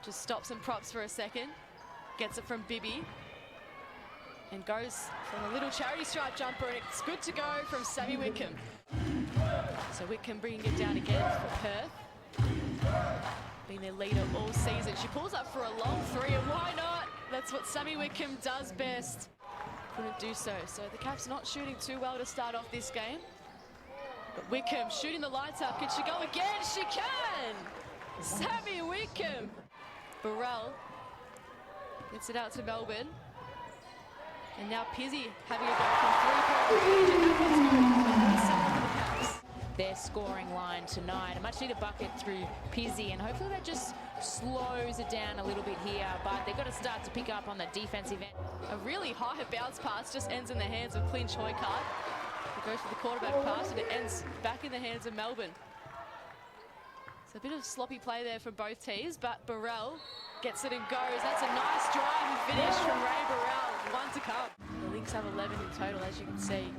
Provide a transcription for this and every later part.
Just stops and props for a second. Gets it from Bibby. And goes from a little charity stripe jumper, and it's good to go from Sammy Whitcomb. So Whitcomb bringing it down again for Perth. Been their leader all season. She pulls up for a long three, and why not? That's what Sammy Whitcomb does best. Couldn't do so. So the Caps not shooting too well to start off this game. But Whitcomb shooting the lights out. Can she go again? She can! Sammy Whitcomb. Burrell gets it out to Melbourne. And now Pizzy having a go from 3-point range. Their scoring line tonight. A much needed bucket through Pizzy, and hopefully that just slows it down a little bit here, but they've got to start to pick up on the defensive end. A really high bounce pass just ends in the hands of Clinch Hoycart. It goes for the quarterback pass, and it ends back in the hands of Melbourne. So a bit of sloppy play there from both teams, but Burrell gets it and goes. That's a nice drive and finish from Ray Burrell. One to come. The Lynx have 11 in total, as you can see.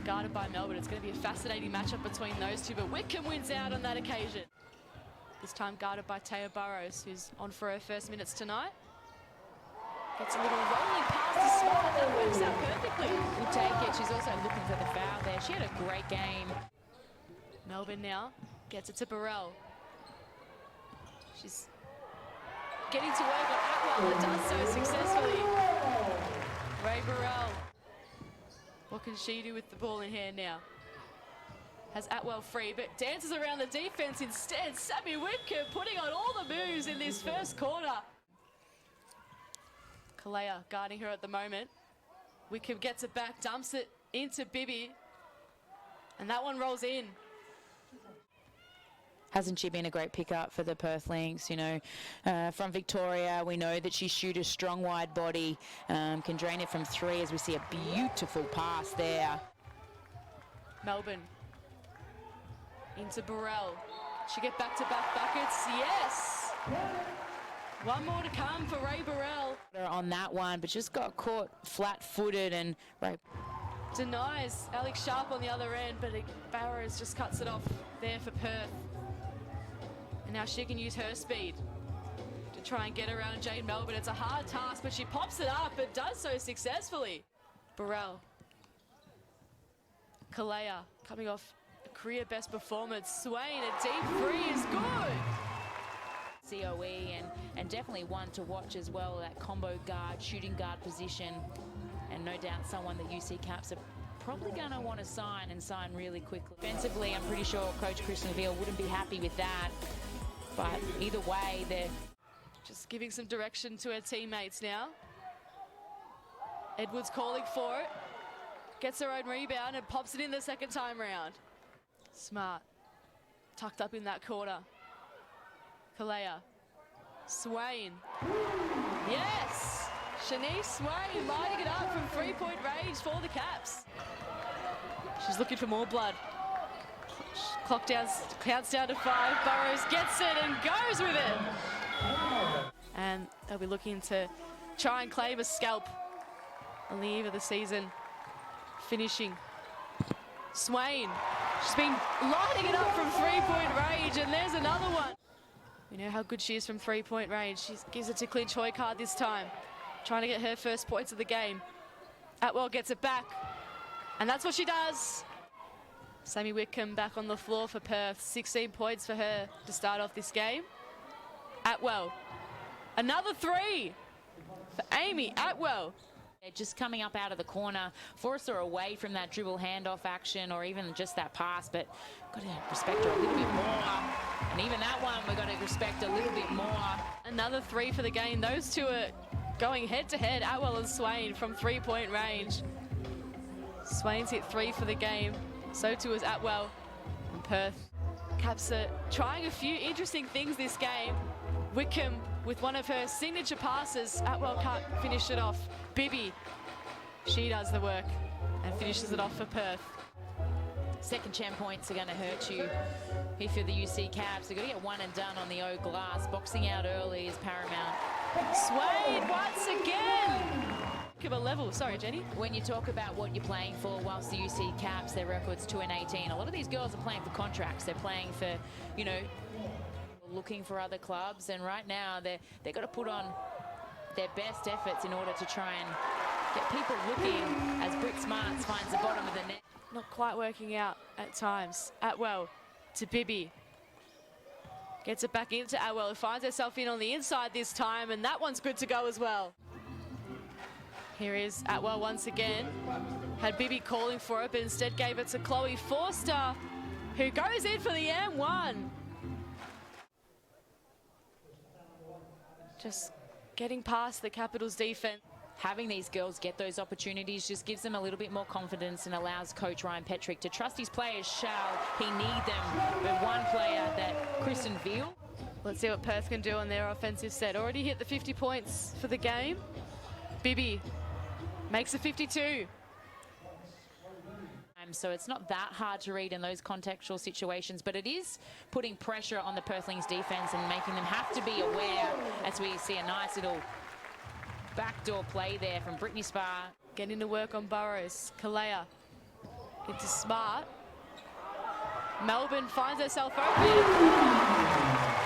Guarded by Melbourne. It's going to be a fascinating matchup between those two, but Whitcomb wins out on that occasion. This time guarded by Taya Burrows, who's on for her first minutes tonight. Gets a little rolling pass to Smart. That works out perfectly. We'll take it. She's also looking for the foul there. She had a great game. Melbourne now gets it to Burrell. She's getting to work on Atwell, and does so successfully. Ray Burrell. What can she do with the ball in hand now? Has Atwell free, but dances around the defense instead. Sammy Whitcomb putting on all the moves in this first quarter. Kalea guarding her at the moment. Whitcomb gets it back, dumps it into Bibby, and that one rolls in. Hasn't she been a great pickup for the Perth Lynx? You know, from Victoria, we know that she shoots a strong wide body, can drain it from three, as we see a beautiful pass there. Melbourne into Burrell. She get back-to-back buckets. Yes! One more to come for Ray Burrell. On that one, but just got caught flat-footed, and Ray denies Alex Sharp on the other end, but Barrows just cuts it off there for Perth. And now she can use her speed to try and get around Jade Melbourne. It's a hard task, but she pops it up and does so successfully. Burrell. Kalea coming off a career best performance. Swain, a deep three is good. COE, and definitely one to watch as well, that combo guard, shooting guard position. And no doubt someone that UC Caps are probably going to want to sign, and sign really quickly. Defensively, I'm pretty sure Coach Chris Neville wouldn't be happy with that. But either way, they're just giving some direction to her teammates now. Edwards calling for it. Gets her own rebound and pops it in the second time round. Smart. Tucked up in that corner. Kalea. Swain. Yes! Shanice Swain lighting it up from 3-point range for the Caps. She's looking for more blood. Clock down, counts down to 5. Burrows gets it and goes with it. And they'll be looking to try and claim a scalp on the eve of the season. Finishing. Swain. She's been lighting it up from 3-point range, and there's another one. We know how good she is from 3-point range. She gives it to Clinch Hoycart this time, trying to get her first points of the game. Atwell gets it back, and that's what she does. Sammy Whitcomb back on the floor for Perth. 16 points for her to start off this game. Atwell. Another three for Amy Atwell. Just coming up out of the corner, force her away from that dribble handoff action, or even just that pass, but got to respect her a little bit more. And even that one, we've got to respect a little bit more. Another three for the game. Those two are going head-to-head, Atwell and Swain, from 3-point range. Swain's hit 3 for the game. So too is Atwell and Perth. Caps are trying a few interesting things this game. Whitcomb with one of her signature passes. Atwell can't finish it off. Bibby, she does the work and finishes it off for Perth. Second champ points are going to hurt you if you're the UC Caps. They've got to get one and done on the O glass. Boxing out early is paramount. Swain once again. Give a level. Sorry, Jenny. When you talk about what you're playing for, whilst the UC Caps, their record's 2-18. A lot of these girls are playing for contracts. They're playing for, you know, Looking for other clubs, and right now they've got to put on their best efforts in order to try and get people looking as Britt Smarts finds the bottom of the net. Not quite working out at times. Atwell to Bibby. Gets it back into Atwell, who finds herself in on the inside this time, and that one's good to go as well. Here is Atwell once again. Had Bibby calling for it, but instead gave it to Chloe Forster, who goes in for the M1. Just getting past the Capitals defense. Having these girls get those opportunities just gives them a little bit more confidence and allows Coach Ryan Petrick to trust his players. Shall he need them? But one player, that Kristen Veal. Let's see what Perth can do on their offensive set. Already hit the 50 points for the game. Bibby makes a 52. So it's not that hard to read in those contextual situations, but it is putting pressure on the Perth Lynx defense and making them have to be aware, as we see a nice little backdoor play there from Brittany Spar. Getting to work on Burrows. Kalea into Smart. Melbourne finds herself open.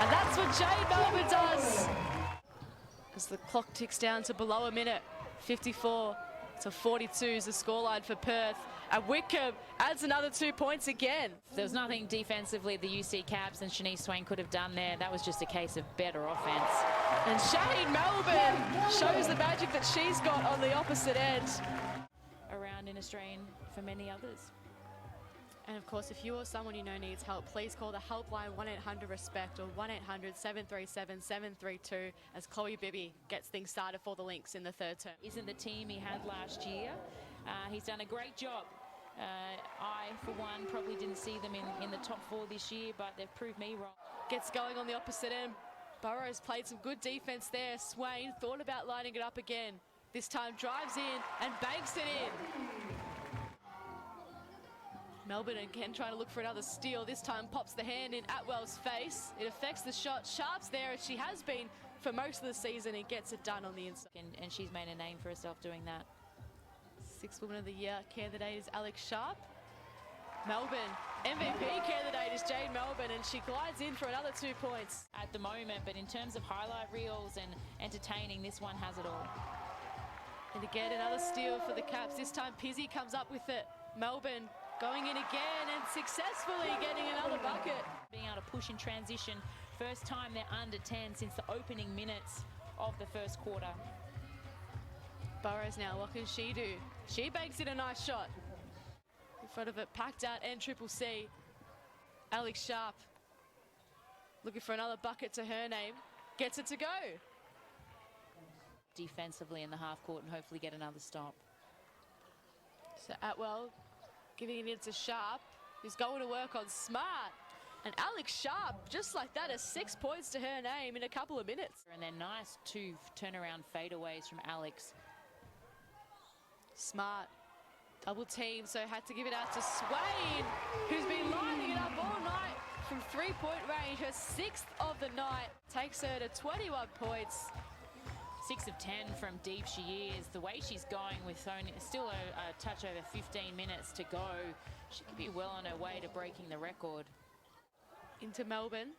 And that's what Jade Melbourne does. As the clock ticks down to below a minute. 54 to 42 is the scoreline for Perth. And Wickham adds another 2 points again. There was nothing defensively the UC Caps and Shanice Swain could have done there. That was just a case of better offense. And Shade Melbourne shows the magic that she's got on the opposite end. Around in Australian for many others. And of course, if you or someone you know needs help, please call the helpline 1-800-RESPECT or 1-800-737-732 as Chloe Bibby gets things started for the Lynx in the third term. Isn't the team he had last year. He's done a great job. I, for one, probably didn't see them in the top 4 this year, but they've proved me wrong. Gets going on the opposite end. Burrows played some good defense there. Swain thought about lining it up again. This time drives in and banks it in. Melbourne again trying to look for another steal. This time pops the hand in Atwell's face. It affects the shot. Sharp's there, as she has been for most of the season, and gets it done on the inside. And she's made a name for herself doing that. Sixth Woman of the Year candidate is Alex Sharp. Melbourne MVP candidate is Jade Melbourne, and she glides in for another 2 points. At the moment, but in terms of highlight reels and entertaining, this one has it all. And again, another steal for the Caps. This time Pizzi comes up with it. Melbourne going in again and successfully getting another bucket. Being able to push in transition. First time they're under 10 since the opening minutes of the first quarter. Burrows now, what can she do? She banks in a nice shot. In front of it, packed out and Triple C. Alex Sharp looking for another bucket to her name. Gets it to go. Defensively in the half court and hopefully get another stop. So Atwell giving it to Sharp, who's going to work on Smart. And Alex Sharp, just like that, has 6 points to her name in a couple of minutes. And then nice 2 turnaround fadeaways from Alex. Smart, double team, so had to give it out to Swain, who's been lining it up all night from 3-point range. Her 6th of the night takes her to 21 points. 6 of 10 from deep she is. The way she's going with only still a touch over 15 minutes to go, she could be well on her way to breaking the record. Into Melbourne.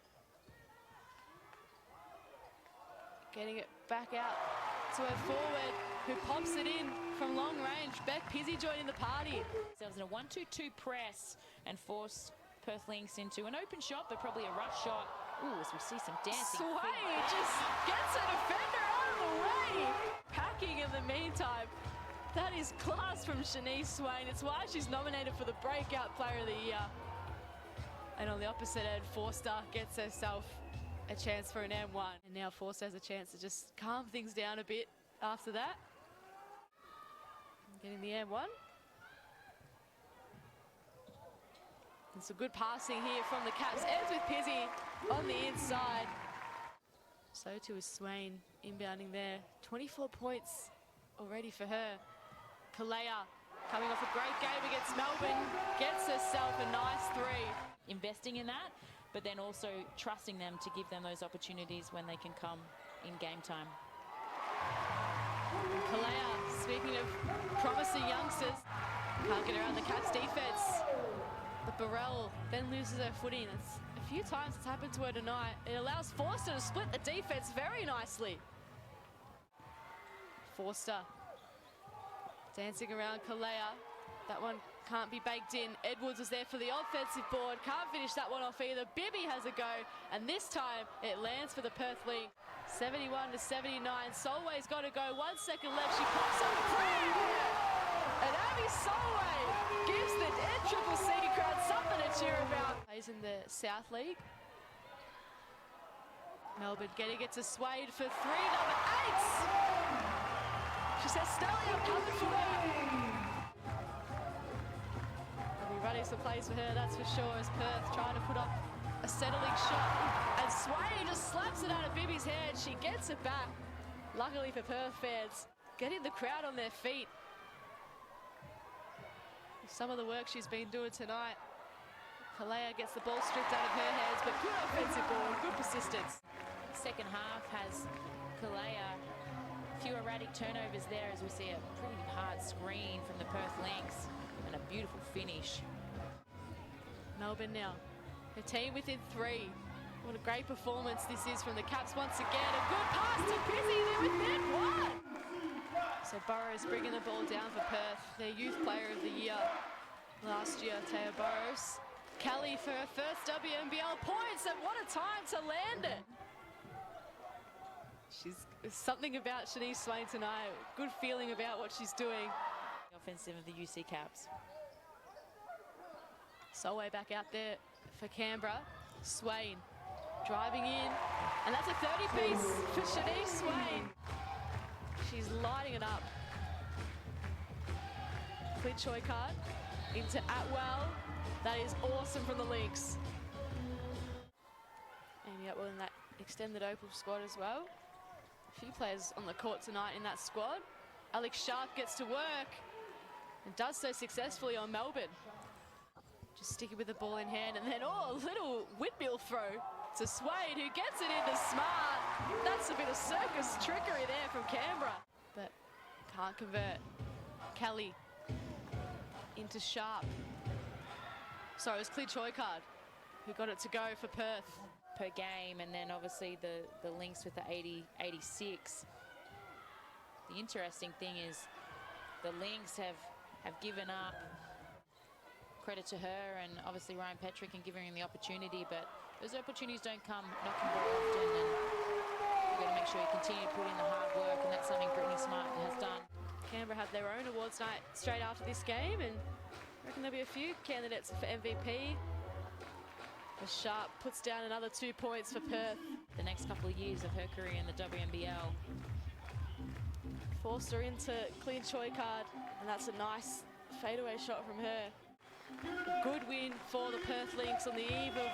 Getting it back out to her forward, who pops it in from long range. Beck Pizzi joining the party. Themselves in a 1-2-2 press and force Perth Lynx into an open shot, but probably a rush shot. Ooh, as we see some dancing. Swain just gets a defender out of the way. Packing in the meantime. That is class from Shanice Swain. It's why she's nominated for the Breakout Player of the Year. And on the opposite end, Forster gets herself a chance for an M1. And now Forster has a chance to just calm things down a bit after that. Getting the M1. And some good passing here from the Caps. Ends with Pizzi on the inside. So too is Swain inbounding there. 24 points already for her. Kalea coming off a great game against Melbourne. Gets herself a nice 3. Investing in that, but then also trusting them to give them those opportunities when they can come in game time. Kalea, speaking of promising youngsters, can't get around the Caps defense. But Burrell then loses her footing. It's a A few times it's happened to her tonight. It allows Forster to split the defense very nicely. Forster dancing around Kalea. That one can't be baked in. Edwards was there for the offensive board. Can't finish that one off either. Bibby has a go, and this time it lands for the Perth Lynx. 71 to 79. Solway's got to go. 1 second left. She pops up clear. And Abby Solway gives the NCCC crowd something to cheer about. Plays in the South League. Melbourne getting it to Swade for 3, number 8. She says, Stelly, I'm coming for you. They'll be running some plays for her, that's for sure, as Perth trying to put up a settling shot. And Swade just slaps it out of Bibby's hand. She gets it back. Luckily for Perth fans, getting the crowd on their feet. Some of the work she's been doing tonight. Kalea gets the ball stripped out of her hands, but good offensive ball, good persistence. Second half has Kalea. Few erratic turnovers there as we see a pretty hard screen from the Perth Lynx and a beautiful finish. Melbourne now, her team within 3. What a great performance this is from the Caps once again. A good pass to Busy, they're within 1. So Burrows bringing the ball down for Perth, their youth player of the year last year, Taya Burrows. Kelly for her first WNBL points, and what a time to land it. There's something about Shanice Swain tonight. Good feeling about what she's doing. The offensive of the UC Caps. Solway back out there for Canberra. Swain driving in, and that's a 30-piece for Shanice Swain. She's lighting it up. Clint Choikart into Atwell. That is awesome from the Lynx. Amy Atwell in that extended Opal squad as well. A few players on the court tonight in that squad. Alex Sharp gets to work and does so successfully on Melbourne. Just sticking with the ball in hand, and then, oh, a little windmill throw to Swade, who gets it into Smart. That's a bit of circus trickery there from Canberra, but can't convert. Kelly into Sharp. Sorry, it was Clint Choikard who got it to go for Perth. Per game, and then obviously the Lynx with the 80-86. The interesting thing is the Lynx have given up. Credit to her and obviously Ryan Petrick and giving him the opportunity, but those opportunities don't come knocking very often, and you've got to make sure you continue to put in the hard work, and that's something Brittany Smart has done. Canberra have their own awards night straight after this game, and I reckon there'll be a few candidates for MVP. As Sharp puts down another 2 points for Perth. The next couple of years of her career in the WNBL. Forster into Clint Choikard, and that's a nice fadeaway shot from her. A good win for the Perth Lynx on the eve of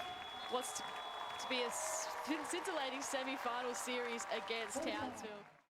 what's to be a scintillating semi-final series against Townsville.